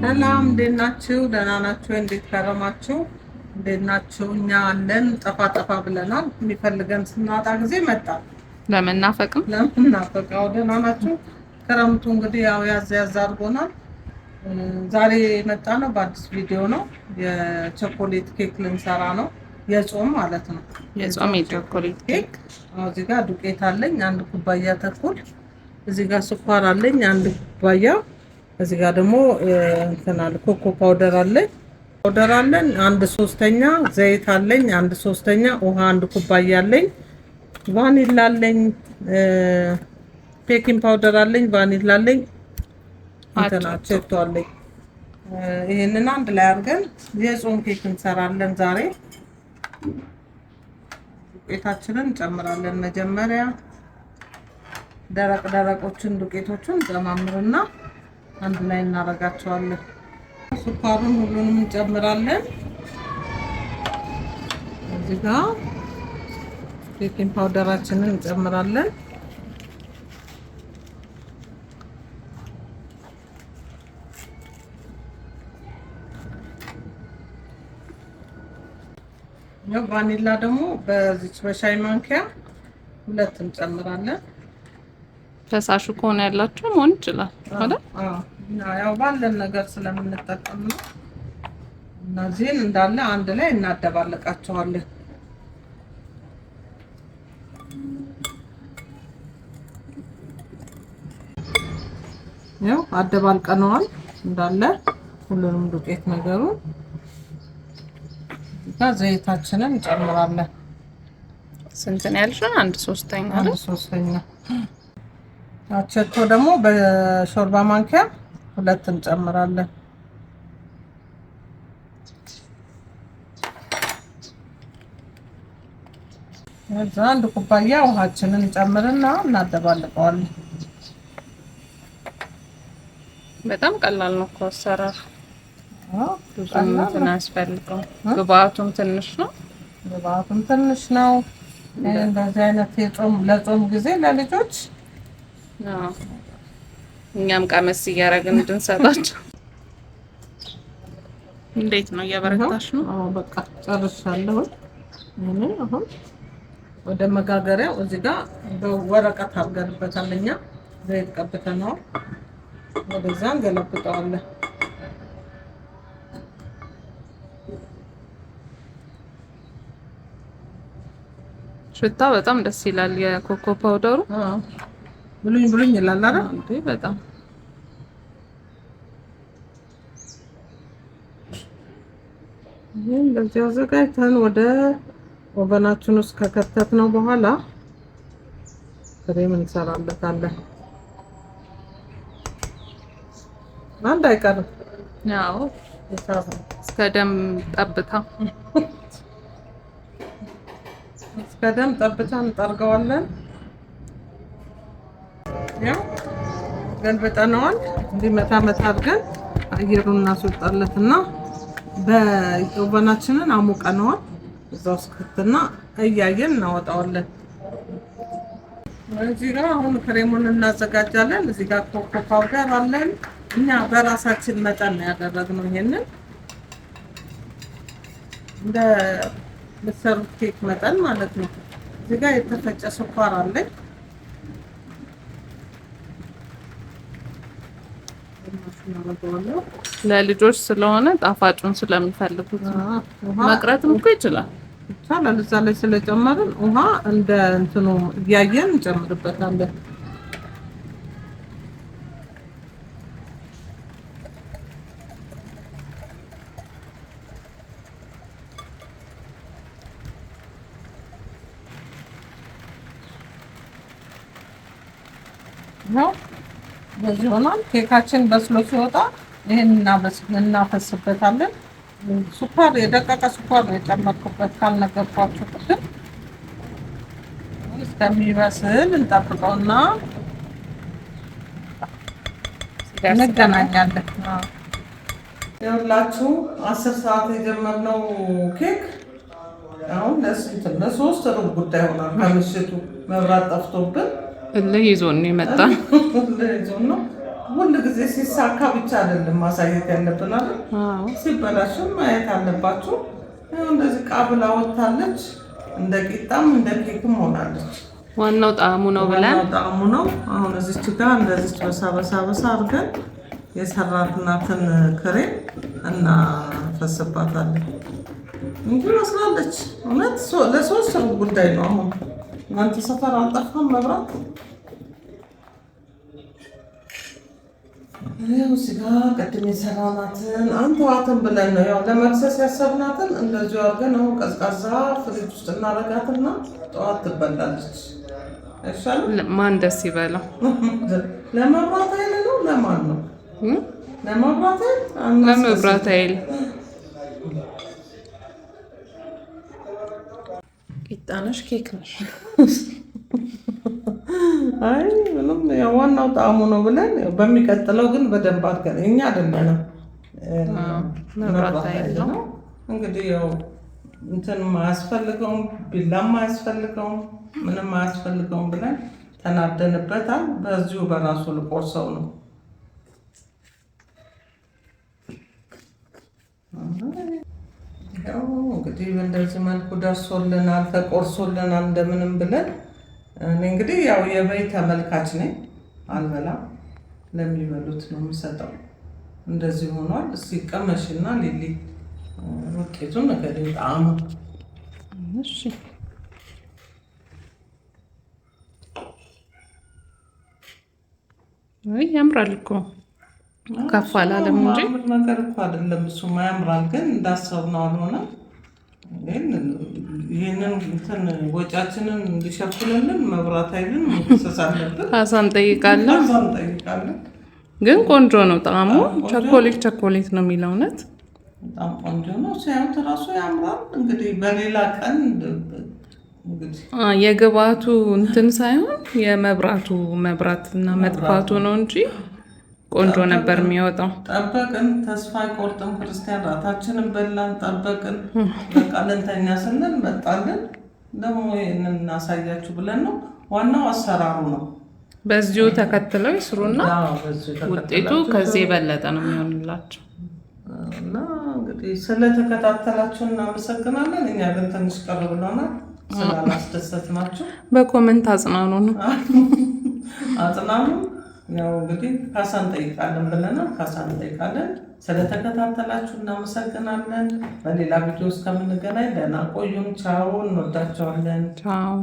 ሰላም እንዴት ናችሁ? ደህና ናችሁ? እንዴት ከረማችሁ? እንዴት ናችሁ? እኛ አለን። ጠፋ ጠፋ ብለናል። የሚፈልገን ስናጣ ጊዜ መጣ ለመናፈቅም ለምናፈቃው። ደህና ናችሁ? ክረምቱ እንግዲህ ያው ያዝ ያዝ አድርጎናል። ዛሬ የመጣ ነው በአዲስ ቪዲዮ ነው። የቾኮሌት ኬክ ልንሰራ ነው። የጾም ማለት ነው። የጾም የቾኮሌት ኬክ። እዚህ ጋር ዱቄት አለኝ 1 ኩባያ ተኩል። እዚህ ጋር ስኳር አለኝ 1 ኩባያ። እዚህ ጋር ደግሞ ኮኮ ፓውደር አለኝ። 1/3 ዘይት አለኝ። 1/3 ውሃ 1 ኩባያ አለኝ። ቫኒላ አለኝ። ቤኪንግ ፓውደር አለኝ። ቫኒላ አለኝ። አቸቶ አለኝ። ይሄንን አንድ ላይ አድርገን የጾም ኬክ እንሰራለን ዛሬ። ዱቄታችንን እንጨምራለን። መጀመሪያ ደረቆችን ዱቄቶችን ጨማምርና አንድ ላይ እናደርጋቸዋለን። ስኳሩን ሁሉንም እንጨምራለን። እዚህ ጋር ቤኪንግ ፓውደራችንን እንጨምራለን። ቫኒላ ደግሞ በዚች በሻይ ማንኪያ 2 እንጨምራለን። ፈሳሹ ከሆነ ያላችሁ መሆን ይችላል አይደል? ያው ባለን ነገር ስለምንጠቀም ነው። እነዚህን እንዳለ አንድ ላይ እናደባለቃቸዋለን። ያው አደባልቀነዋል እንዳለ ሁሉንም ዱቄት ነገሩን። ዘይታችንን እንጨምራለን። ስንት ነው ያልሽን? 1/3 አይደል? 1/3 አቸቶ ደግሞ በሾርባ ማንኪያ 2 እንጨምራለን። እዛ 1 ኩባያ ውሃችንን እንጨምርና እናደባልቀዋለን። በጣም ቀላል ነው እኮ አሰራር። ብዙም እንትን አያስፈልገው። ግብአቱም ትንሽ ነው። እንደዚህ አይነት ለጾም ጊዜ ለልጆች እኛም ቀመስ እያደረግን እንድንሰጣቸው። እንዴት ነው? እያበረታሽ ነው? በቃ ጨርሻለሁ። አሁን ወደ መጋገሪያው እዚህ ጋር በወረቀት አድርገንበታል። እኛ ዘይት ቀብተነዋል። ወደዛ እንገለብጠዋለን። ሽታ በጣም ደስ ይላል። የኮኮ ፓውደሩ ብሉኝ ይላል አይደል? እንዴ በጣም እንደዚህ አዘጋጅተን ወደ ኦቨናችን ውስጥ ከከተትነው በኋላ ክሬም እንሰራለታለን። አንድ አይቀርም። ያው እስከ ደም ጠብታ እንጠርገዋለን። ያው ገልብጠነዋል። እንዲመታ መታ አድርገን አየሩን እናስወጣለትና በኦቨናችንን አሙቀነዋል። እዛው እስከትና እያየን እናወጣዋለን። እዚህ ጋር አሁን ክሬሙን እናዘጋጃለን። እዚህ ጋር ኮኮ ፓውደር አለን። እኛ በራሳችን መጠን ነው ያደረግነው። ይሄንን እንደ ለሰሩት ኬክ መጠን ማለት ነው። እዚህ ጋር የተፈጨ ስኳር አለኝ። ለልጆች ስለሆነ ጣፋጩን ስለሚፈልጉት መቅረትም እኮ ይችላል። እዛ ላይ ስለጨመርን ውሃ እንደ እንትኑ እያየን እንጨምርበታለን። ነው በዚህ ሆኗል። ኬካችን በስሎ ሲወጣ ይሄን እናፈስበታለን። ስኳር የደቀቀ ስኳር ነው የጨመርኩበት ካልነገርኳችሁ ቅድም። እስከሚበስል እንጠብቀውና እንገናኛለን። ይኸውላችሁ 10 ሰዓት የጀመርነው ኬክ አሁን ለ3 ሩብ ጉዳይ ሆኗል። ከምሽቱ መብራት ጠፍቶብን እልህ ይዞን ነው የመጣ። እልህ ይዞን ነው ሁል ጊዜ ሲሳካ ብቻ አይደለም ማሳየት ያለብን አይደል? ሲበላሽም ማየት አለባችሁ። እንደዚህ ቃብላ ወጥታለች። እንደ ቂጣም እንደ ኬክም ሆናለች። ዋናው ጣዕሙ ነው ብለን ጣዕሙ ነው። አሁን እዚች ጋር እንደዚህ በሳ አድርገን የሰራትናትን ክሬም እናፈስባታለን እንጂ መስላለች። እውነት ለሶስት ጉዳይ ነው። አሁን እናንተ ሰፈር አልጠፋም መብራት። ያው እዚህ ጋር ቅድም የሰራናትን አንተዋትን ብለን ነው ያው ለመክሰስ ያሰብናትን እንደዚሁ አድርገን አሁን ቀዝቃዛ ፍሪጅ ውስጥ እናረጋትና ጠዋት ትበላለች። አይሻልም? ማን ደስ ይበላው? ለመብራት ኃይል ነው። ለማን ነው? ለመብራት ኃይል። ለመብራት ኃይል ቂጣ ነሽ ኬክ ነሽ? አይ ምንም ያው ዋናው ጣዕሙ ነው ብለን በሚቀጥለው ግን በደንብ አድርገን እኛ አይደለንም መብራት ኃይል ነው እንግዲህ ያው እንትን ማያስፈልገውም ቢላም ማያስፈልገውም ምንም ማያስፈልገውም ብለን ተናደንበታል። በዚሁ በራሱ ልቆርሰው ነው። ያው እንግዲህ በእንደዚህ መልኩ ደርሶልናል፣ ተቆርሶልናል እንደምንም ብለን። እኔ እንግዲህ ያው የበይ ተመልካች ነኝ፣ አልበላም፣ ለሚበሉት ነው የምሰጠው። እንደዚህ ሆኗል። እስኪ ቀመሽና ሊሊ ውጤቱን ነገር ጣዕሙ እሺ ወይ ያምራል እኮ ከፍ አላለም እንጂ ነገር እኮ አይደለም። እሱማ ያምራል፣ ግን እንዳሰብነው አልሆነም። ይህንን እንትን ወጪያችንን እንዲሸፍንልን መብራት ኃይልን መክሰስ አለብን። ካሳን ጠይቃለን። ግን ቆንጆ ነው ጣዕሙ። ቸኮሌት ነው የሚለው እውነት በጣም ቆንጆ ነው። ሲያዩት እራሱ ያምራል። እንግዲህ በሌላ ቀን የግባቱ እንትን ሳይሆን የመብራቱ መብራትና መጥፋቱ ነው እንጂ ቆንጆ ነበር የሚወጣው። ጠበቅን፣ ተስፋ አይቆርጥም ክርስቲያን። ራታችንን በላን፣ ጠበቅን። በቃ ልንተኛ ስንል መጣልን። ደግሞ ይህንን እናሳያችሁ ብለን ነው። ዋናው አሰራሩ ነው። በዚሁ ተከትለው ይስሩና ውጤቱ ከዚህ የበለጠ ነው የሚሆንላቸው። እና እንግዲህ ስለተከታተላችሁ እናመሰግናለን። እኛ ግን ትንሽ ቀር ብሎናል ስላላስደሰትናችሁ። በኮመንት አጽናኑ ነው አጽናኑ። ያው እንግዲህ ካሳ እንጠይቃለን ብለናል። ካሳ እንጠይቃለን። ስለተከታተላችሁ እናመሰግናለን። በሌላ ቪዲዮ እስከምንገናኝ ደህና ቆዩን። ቻው። እንወዳቸዋለን። ቻው።